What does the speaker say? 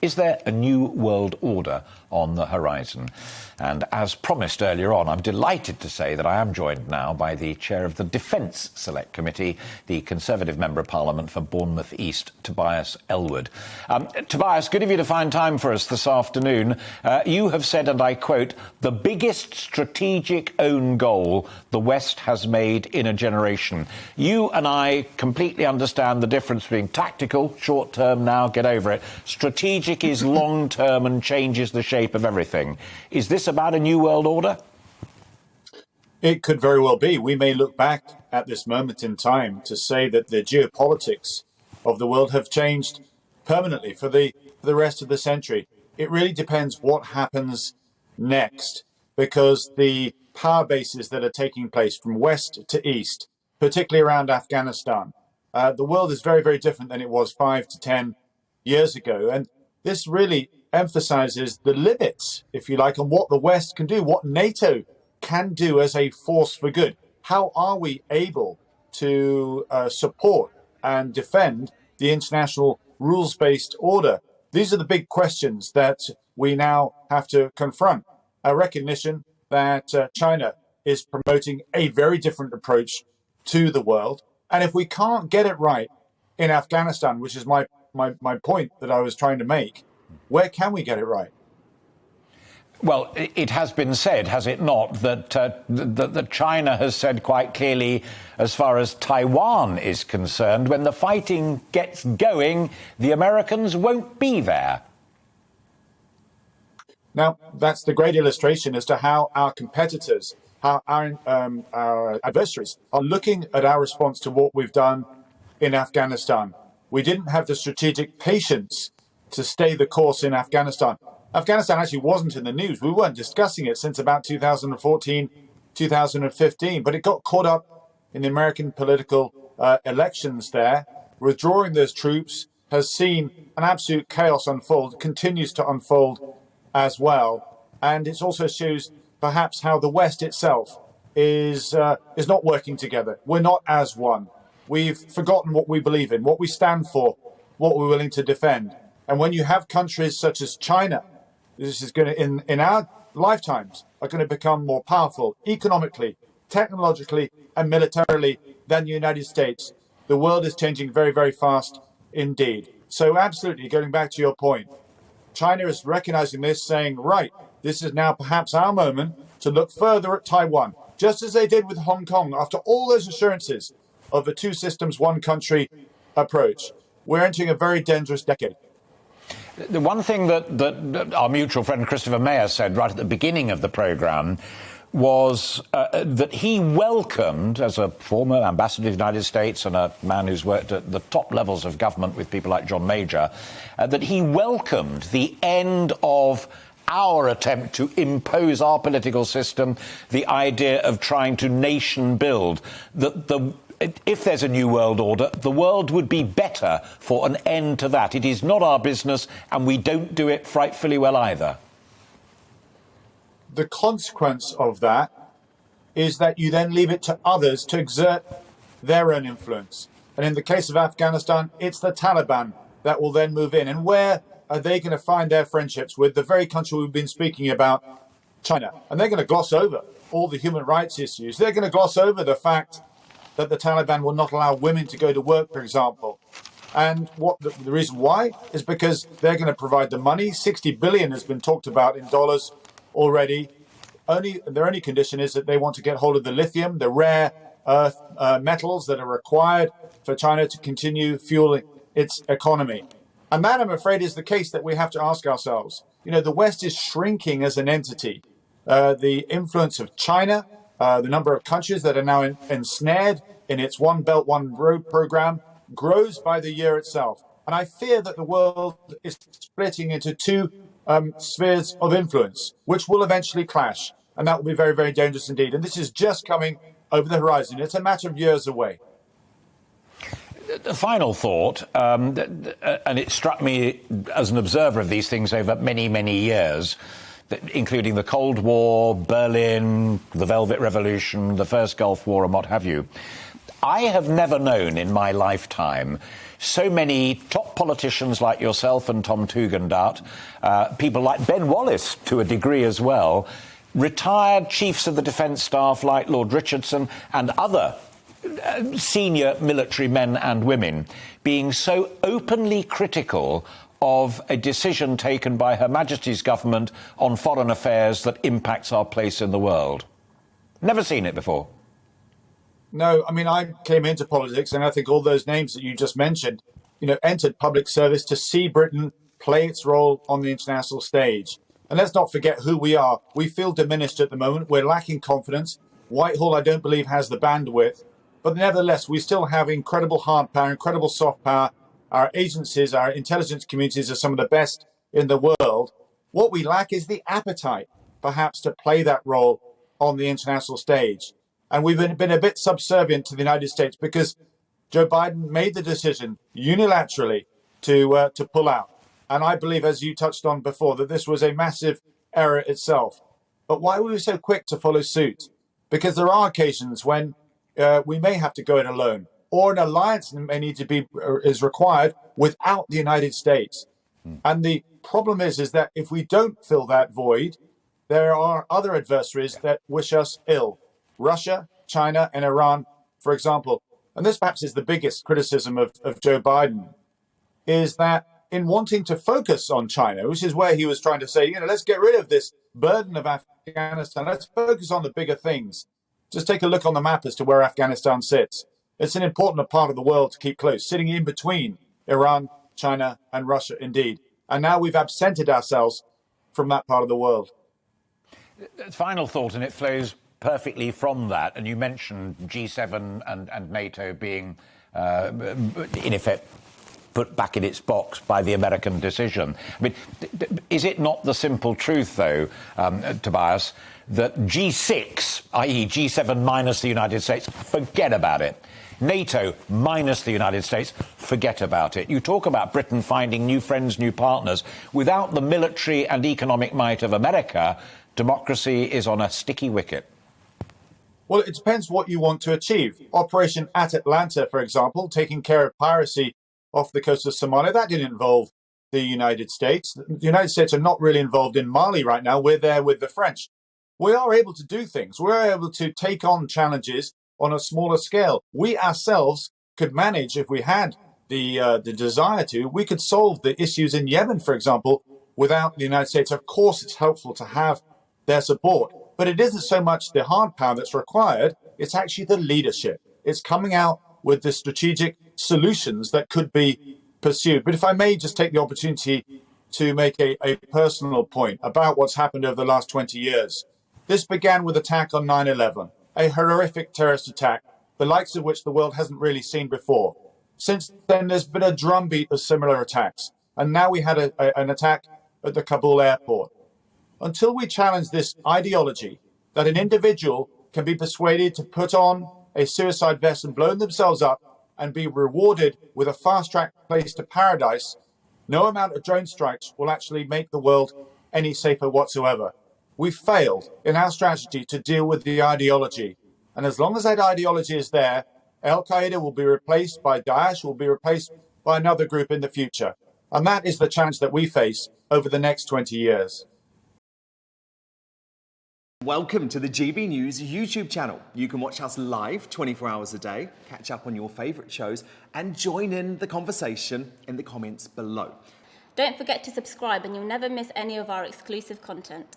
Is there a new world order on the horizon? And as promised earlier on, I'm delighted to say that I am joined now by the chair of the Defence Select Committee, the Conservative Member of Parliament for Bournemouth East, Tobias Ellwood. Tobias, good of you to find time for us this afternoon. You have said, and I quote, "the biggest strategic own goal the West has made in a generation." You and I completely understand the difference between tactical, short-term, now, get over it. Strategic is long-term and changes the shape of everything. Is this about a new world order? It could very well be. We may look back at this moment in time to say that the geopolitics of the world have changed permanently for the rest of the century. It really depends what happens next, because the power bases that are taking place from west to east, particularly around Afghanistan, the world is very, very different than it was 5 to 10 years ago. And this really emphasizes the limits, if you like, on what the West can do, what NATO can do as a force for good. How are we able to support and defend the international rules-based order? These are the big questions that we now have to confront. A recognition that China is promoting a very different approach to the world. And if we can't get it right in Afghanistan, which is my point that I was trying to make, where can we get it right? Well, it has been said, has it not, that China has said quite clearly, as far as Taiwan is concerned, when the fighting gets going, the Americans won't be there. Now, that's the great illustration as to how our competitors, how our adversaries are looking at our response to what we've done in Afghanistan. We didn't have the strategic patience to stay the course in Afghanistan. Afghanistan actually wasn't in the news. We weren't discussing it since about 2014, 2015, but it got caught up in the American political elections there. Withdrawing those troops has seen an absolute chaos unfold, continues to unfold as well. And it also shows perhaps how the West itself is not working together. We're not as one. We've forgotten what we believe in, what we stand for, what we're willing to defend. And when you have countries such as China, this is going to, in our lifetimes, are going to become more powerful economically, technologically, and militarily than the United States. The world is changing very, very fast indeed. So absolutely, going back to your point, China is recognizing this, saying, right, this is now perhaps our moment to look further at Taiwan, just as they did with Hong Kong after all those assurances of a two systems, one country approach. We're entering a very dangerous decade. The one thing that our mutual friend Christopher Mayer said right at the beginning of the programme was that he welcomed, as a former ambassador to the United States and a man who's worked at the top levels of government with people like John Major, that he welcomed the end of our attempt to impose our political system, the idea of trying to nation build, if there's a new world order, the world would be better for an end to that. It is not our business, and we don't do it frightfully well either. The consequence of that is that you then leave it to others to exert their own influence. And in the case of Afghanistan, it's the Taliban that will then move in. And where are they going to find their friendships with the very country we've been speaking about, China? And they're going to gloss over all the human rights issues. They're going to gloss over the fact that the Taliban will not allow women to go to work, for example. And what the reason why is because they're going to provide the money. 60 billion has been talked about in dollars already. Their only condition is that they want to get hold of the lithium, the rare earth metals that are required for China to continue fueling its economy. And that, I'm afraid, is the case that we have to ask ourselves. You know, the West is shrinking as an entity. The influence of China, the number of countries that are now ensnared in its One Belt, One Road program grows by the year itself. And I fear that the world is splitting into two spheres of influence, which will eventually clash. And that will be very, very dangerous indeed. And this is just coming over the horizon. It's a matter of years away. The final thought, and it struck me as an observer of these things over many, many years, including the Cold War, Berlin, the Velvet Revolution, the First Gulf War and what have you. I have never known in my lifetime so many top politicians like yourself and Tom Tugendhat, people like Ben Wallace to a degree as well, retired chiefs of the defence staff like Lord Richardson and other senior military men and women being so openly critical of a decision taken by Her Majesty's government on foreign affairs that impacts our place in the world. Never seen it before. No, I mean, I came into politics, and I think all those names that you just mentioned, entered public service to see Britain play its role on the international stage. And let's not forget who we are. We feel diminished at the moment. We're lacking confidence. Whitehall, I don't believe, has the bandwidth. But nevertheless, we still have incredible hard power, incredible soft power. Our agencies, our intelligence communities are some of the best in the world. What we lack is the appetite, perhaps, to play that role on the international stage. And we've been a bit subservient to the United States because Joe Biden made the decision unilaterally to pull out. And I believe, as you touched on before, that this was a massive error itself. But why were we so quick to follow suit? Because there are occasions when we may have to go it alone, or an alliance is required without the United States. And the problem is that if we don't fill that void, there are other adversaries that wish us ill. Russia, China, and Iran, for example. And this perhaps is the biggest criticism of Joe Biden, is that in wanting to focus on China, which is where he was trying to say, let's get rid of this burden of Afghanistan. Let's focus on the bigger things. Just take a look on the map as to where Afghanistan sits. It's an important part of the world to keep close, sitting in between Iran, China, and Russia, indeed. And now we've absented ourselves from that part of the world. Final thought, and it flows perfectly from that. And you mentioned G7 and NATO being, in effect, put back in its box by the American decision. I mean, is it not the simple truth, though, Tobias, that G6, i.e. G7 minus the United States, forget about it? NATO minus the United States, forget about it. You talk about Britain finding new friends, new partners. Without the military and economic might of America, democracy is on a sticky wicket. Well, it depends what you want to achieve. Operation Atalanta, for example, taking care of piracy off the coast of Somalia, that didn't involve the United States. The United States are not really involved in Mali right now. We're there with the French. We are able to do things. We're able to take on challenges on a smaller scale. We ourselves could manage, if we had the desire to, we could solve the issues in Yemen, for example, without the United States. Of course, it's helpful to have their support, but it isn't so much the hard power that's required. It's actually the leadership. It's coming out with the strategic solutions that could be pursued. But if I may just take the opportunity to make a personal point about what's happened over the last 20 years. This began with attack on 9/11, a horrific terrorist attack, the likes of which the world hasn't really seen before. Since then, there's been a drumbeat of similar attacks. And now we had an attack at the Kabul airport. Until we challenge this ideology that an individual can be persuaded to put on a suicide vest and blow themselves up and be rewarded with a fast-track place to paradise, no amount of drone strikes will actually make the world any safer whatsoever. We failed in our strategy to deal with the ideology. And as long as that ideology is there, Al-Qaeda will be replaced by Daesh, will be replaced by another group in the future. And that is the challenge that we face over the next 20 years. Welcome to the GB News YouTube channel. You can watch us live 24 hours a day, catch up on your favourite shows, and join in the conversation in the comments below. Don't forget to subscribe and you'll never miss any of our exclusive content.